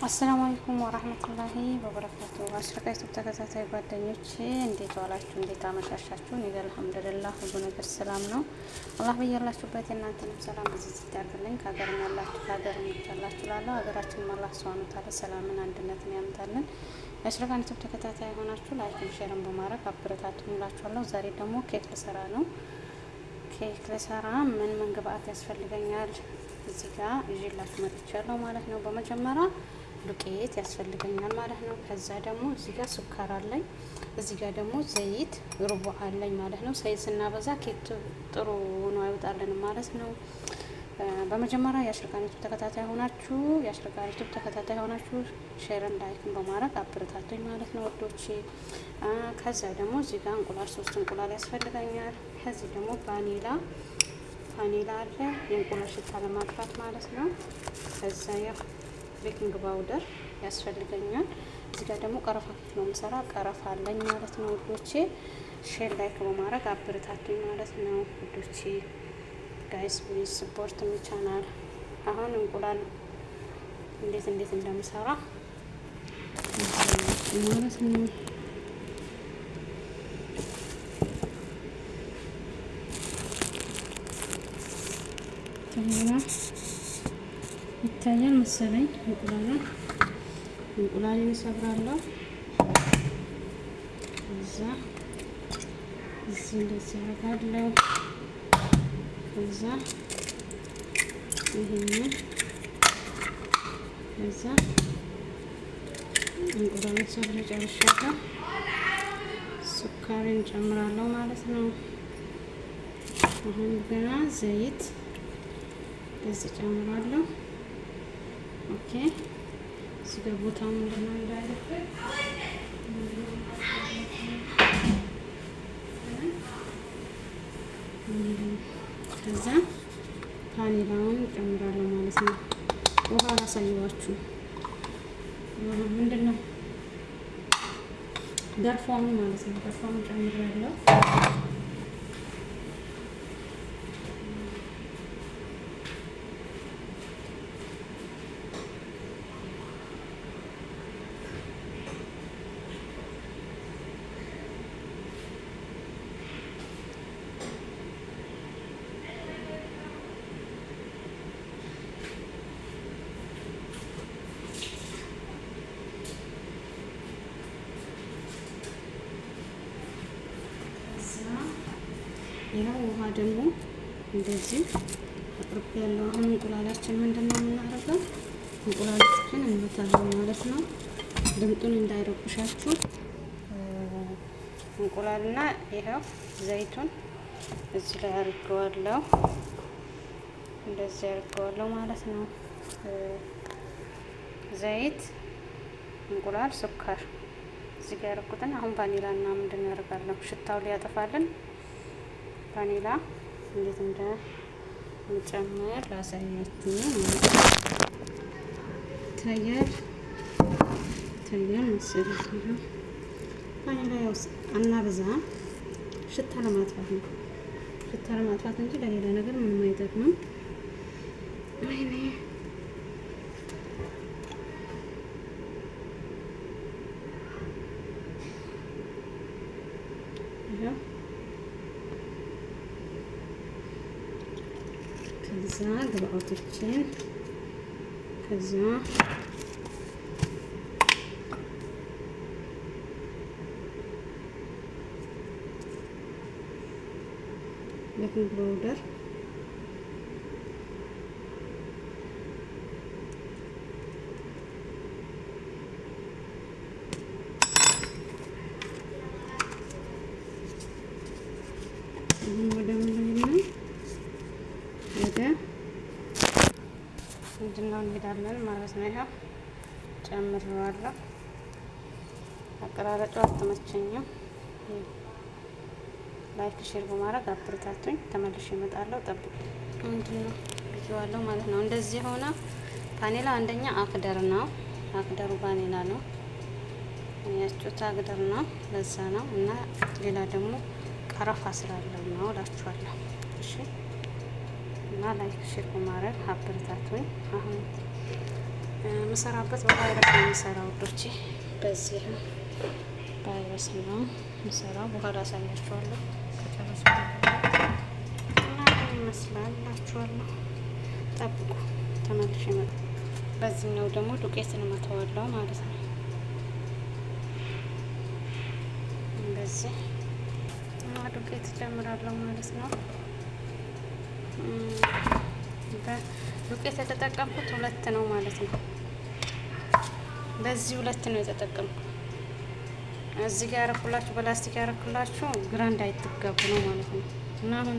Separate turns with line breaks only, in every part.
አሰላሙ አለይኩም ወራህመቱላሂ ወበረካቱ። አሽረቃ ዩቲዩብ ተከታታይ ጓደኞቼ እንዴት ዋላችሁ? እንዴት አመሻሻችሁ? እኔ ጋር አልሐምዱሊላህ ሁሉ ነገር ሰላም ነው። አላህ በያላችሁበት የእናንተንም ሰላም በዚህ ሲያደርግልኝ ከሀገርም ያላችሁ ከሀገርም ያላችሁ ላለው ሀገራችንን አላህ ሱብሃነሁ ወተዓላ ሰላምን አንድነትን ያምጣልን። የአሽረቃ ዩቲዩብ ተከታታይ የሆናችሁ ላይክን ሼርን በማድረግ አበረታቱኝ እላችኋለሁ። ዛሬ ደግሞ ኬክ ልሰራ ነው። ኬክ ልሰራ ምን ግብአት ያስፈልገኛል እዚህ ጋር ይዤላችሁ መጥቻለሁ ማለት ነው። በመጀመሪያ ዱቄት ያስፈልገኛል ማለት ነው። ከዛ ደግሞ እዚህ ጋር ሱካር አለኝ። እዚህ ጋር ደግሞ ዘይት ሩቡ አለኝ ማለት ነው። ዘይት ስናበዛ ኬክ ጥሩ ሆኖ አይወጣልንም ማለት ነው። በመጀመሪያ የአሽረቃ ዩቲዩብ ተከታታይ ሆናችሁ ሼር ላይክን በማድረግ አበረታቱኝ ማለት ነው ወዶቼ። ከዛ ደግሞ እዚህ ጋር እንቁላል 3 እንቁላል ያስፈልገኛል። ከዚህ ደግሞ ቫኒላ አለ የእንቁላል ሽታ ለማጥፋት ማለት ነው። ከዛ ቤኪንግ ፓውደር ያስፈልገኛል። እዚህ ጋር ደግሞ ቀረፋ ኬክ ነው የምሰራ ቀረፋ አለኝ ማለት ነው ውዶቼ። ሼር ላይክ በማድረግ አበረታቱኝ ማለት ነው ውዶቼ። ጋይስ ፕሊዝ ሰፖርት ሚ ቻናል። አሁን እንቁላል እንዴት እንደምሰራ ማለት ነው። ይታያል መሰለኝ እንቁላሌን እሰብራለሁ። እዛ እዚህ እንደዚህ አደርጋለሁ። ከዛ ይሄንን ከዛ እንቁላሌን ሰብሬ ጨርሻለሁ። ሱካሬን ጨምራለሁ ማለት ነው። አሁን ገና ዘይት እዚህ ጨምራለሁ። ኦኬ እዚህ ጋር ቦታው ምንድነው እንዳይደፈር ከዛ ቫኒላውን ጨምራለሁ ማለት ነው። ውሃ ላሳየዋችሁ ምንድነው ገርፋውን ማለት ነው። ገርፋውን ጨምራለሁ። ይሄው ውሃ ደግሞ እንደዚህ አቅርብ ያለው። አሁን እንቁላላችን ምንድነው የምናደርገው? እንቁላላችን እንመታለን ማለት ነው። ድምጡን እንዳይረብሻችሁ እንቁላልና ይሄው ዘይቱን እዚህ ላይ አድርገዋለሁ። እንደዚህ አድርገዋለሁ ማለት ነው። ዘይት፣ እንቁላል፣ ሱካር እዚህ ጋር ያደረኩትን አሁን ቫኒላ እና ምንድነው ያደርጋለሁ ሽታው ሊያጠፋልን ቫኒላ እንዴት እንደምጨምር ላሳያችሁ ማለት ነው። ታያል መሰለኝ። ቫኒላ ያው አናበዛም፣ ሽታ ለማጥፋት ነው። ሽታ ለማጥፋት እንጂ ለሌላ ነገር ምንም አይጠቅምም። ወይኔ ከዛ ግብአቶችን ከዛ ቤኪንግ ፓውደር ምንድነው እንሄዳለን ማለት ነው። ይሄው ጨምረዋለሁ። አቀራረጫው አልተመቸኝም። ላይክ ሼር በማድረግ አበረታቱኝ። ተመልሼ እመጣለሁ። ጠብቁ። ምንድነው ብዬዋለሁ ማለት ነው። እንደዚህ ሆነ። ቫኒላ አንደኛ አክደር ነው። አክደሩ ቫኒላ ነው። ያችሁት አክደር ነው። ለዛ ነው እና ሌላ ደግሞ ቀረፋ ስላለው ነው እላችኋለሁ። እሺ እና ላይክ ሼር በማድረግ አበረታቱኝ። አሁን የምሰራበት በቫይረስ ነው የምሰራው ውዶቼ። በዚህ ቫይረስ ነው የምሰራው። በኋላ አሳያችኋለሁ ከጨረስኩ እና ይመስላል እላችኋለሁ። ጠብቁ፣ ተመልሼ እመጣለሁ። በዚህኛው ደግሞ ዱቄትን እመተዋለሁ ማለት ነው። እንደዚህ እና ዱቄት እጨምራለሁ ማለት ነው። ዱቄት የተጠቀምኩት 2 ነው ማለት ነው። በዚህ 2 ነው የተጠቀምኩት። እዚህ ጋር ያረኩላችሁ በላስቲክ ያረኩላችሁ ግራ እንዳይትጋቡ ነው ማለት ነው። እና አሁን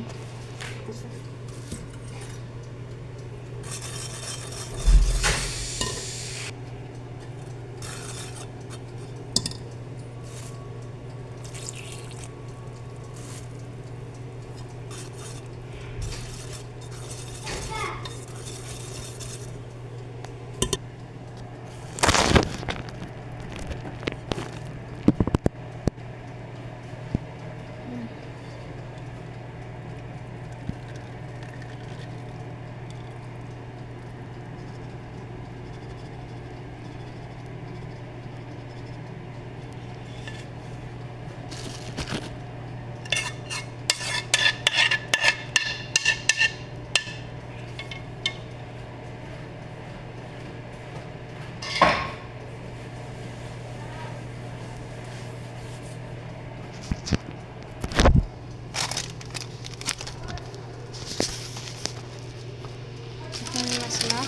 ይመስላል።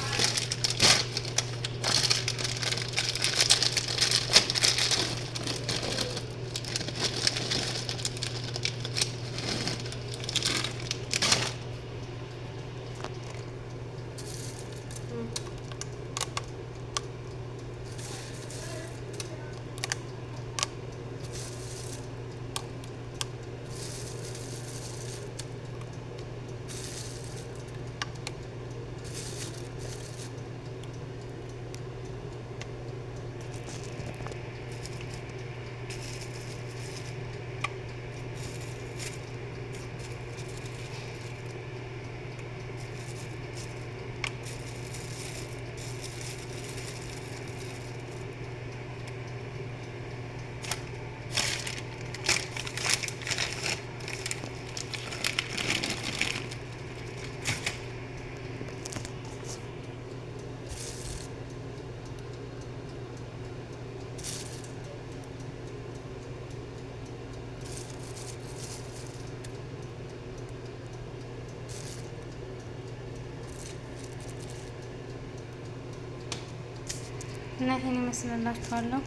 እና ይሄን ይመስላላችኋለሁ።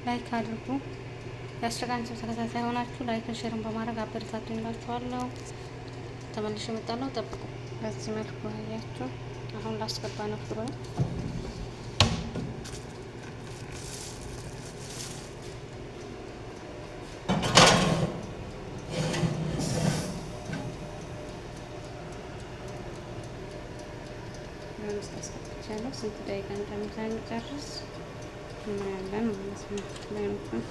ላይክ አድርጉ። የአስረጋን ሰው ተከታታይ ሆናችሁ ላይክ ሼርን በማድረግ አበረታቱኝ እላችኋለሁ። ተመልሼ እመጣለሁ፣ ጠብቁ። በዚህ መልኩ ያያችሁ። አሁን ላስገባ ነው ፍሮ ስንት ደቂቃ እንደምንጨርስ እናያለን ማለት ነው።